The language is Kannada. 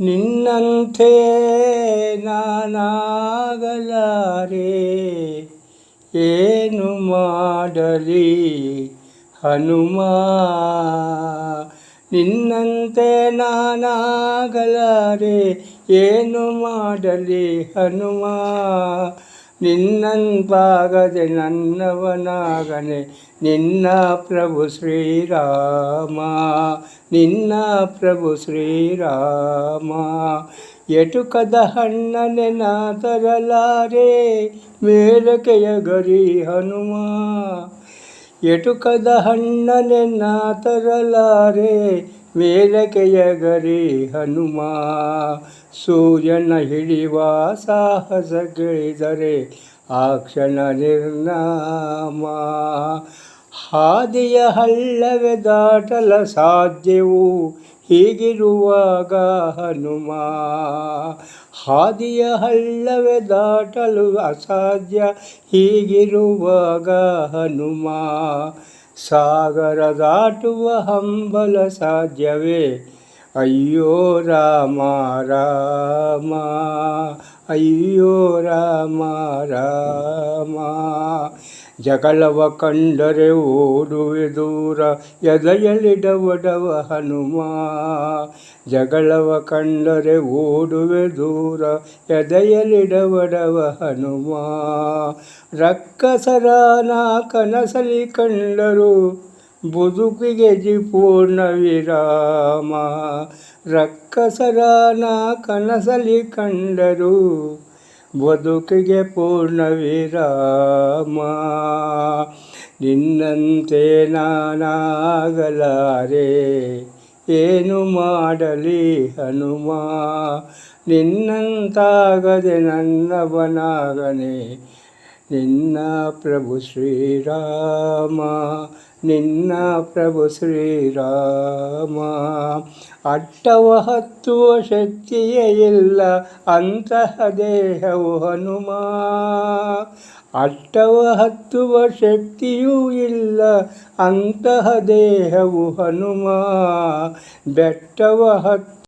ನಿನ್ನಂತೆ ನಾನಾಗಲಾರೆ, ಏನು ಮಾಡಲಿ ಹನುಮ. ನಿನ್ನಂತೆ ನಾನಾಗಲಾರೆ, ಏನು ಮಾಡಲಿ ಹನುಮ. ನಿನ್ನಂತಾಗದೆ ನನ್ನವನಾಗನೆ ನಿನ್ನ ಪ್ರಭು ಶ್ರೀರಾಮ, ನಿನ್ನ ಪ್ರಭು ಶ್ರೀರಾಮ. ಎಟುಕದ ಹಣ್ಣನೆ ನಾ ತರಲಾರೆ, ಮೇಲಕೆಯ ಗರಿ ಹನುಮ. ಎಟುಕದ ಹಣ್ಣನೆ ನಾ ತರಲಾರೆ, ಮೇಲಕೆಯ ಗರಿ ಹನುಮ. ಸೂರ್ಯನ ಹಿಡಿಯುವ ಸಾಹಸಗಳಿದರೆ ಆ ಕ್ಷಣ ನಿರ್ನಾಮ. ಹಾದಿಯ ಹಳ್ಳವೇ ದಾಟಲ ಸಾಧ್ಯವು ಹೀಗಿರುವಾಗ ಹನುಮ. ಹಾದಿಯ ಹಳ್ಳವೇ ದಾಟಲು ಅಸಾಧ್ಯ ಹೀಗಿರುವಾಗ ಹನುಮ. ಸಾಗರ ದಾಟುವ ಹಂಬಲ ಸಾಧ್ಯವೇ, ಅಯ್ಯೋ ರಾಮ ರಾಮ, ಅಯ್ಯೋ ರಾಮ ರಾಮ. ಜಗಳವ ಕಂಡರೆ ಓಡುವೆ ದೂರ, ಎದೆಯಲ್ಲಿ ಡವ ಹನುಮ. ಜಗಳವ ಕಂಡರೆ ಓಡುವೆ ದೂರ, ಎದೆಯಲ್ಲಿ ಡವ ಹನುಮ. ರಕ್ಕಸರಾನ ಕನಸಲಿ ಕಂಡರು, ಬದುಕಿಗೆ ಪೂರ್ಣ ವಿರಾಮ. ರಕ್ಕಸರಾನ ಕನಸಲಿ ಕಂಡರು, ಬದುಕಿಗೆ ಪೂರ್ಣ ವಿರಾಮ. ನಿನ್ನಂತೆ ನಾನಾಗಲಾರೆ, ಏನು ಮಾಡಲಿ ಹನುಮ. ನಿನ್ನಂತಾಗದೆ ನನ್ನವನಾಗನೆ ನಿನ್ನ ಪ್ರಭು ಶ್ರೀರಾಮ, ನಿನ್ನ ಪ್ರಭು ಶ್ರೀರಾಮ. ಅಟ್ಟವ ಹತ್ತುವ ಶಕ್ತಿಯೇ ಇಲ್ಲ ಅಂತಹ ದೇಹವು ಹನುಮ. ಅಟ್ಟವ ಹತ್ತುವ ಶಕ್ತಿಯೂ ಇಲ್ಲ ಅಂತಹ ದೇಹವು ಹನುಮ. ಬೆಟ್ಟವ ಹತ್ತು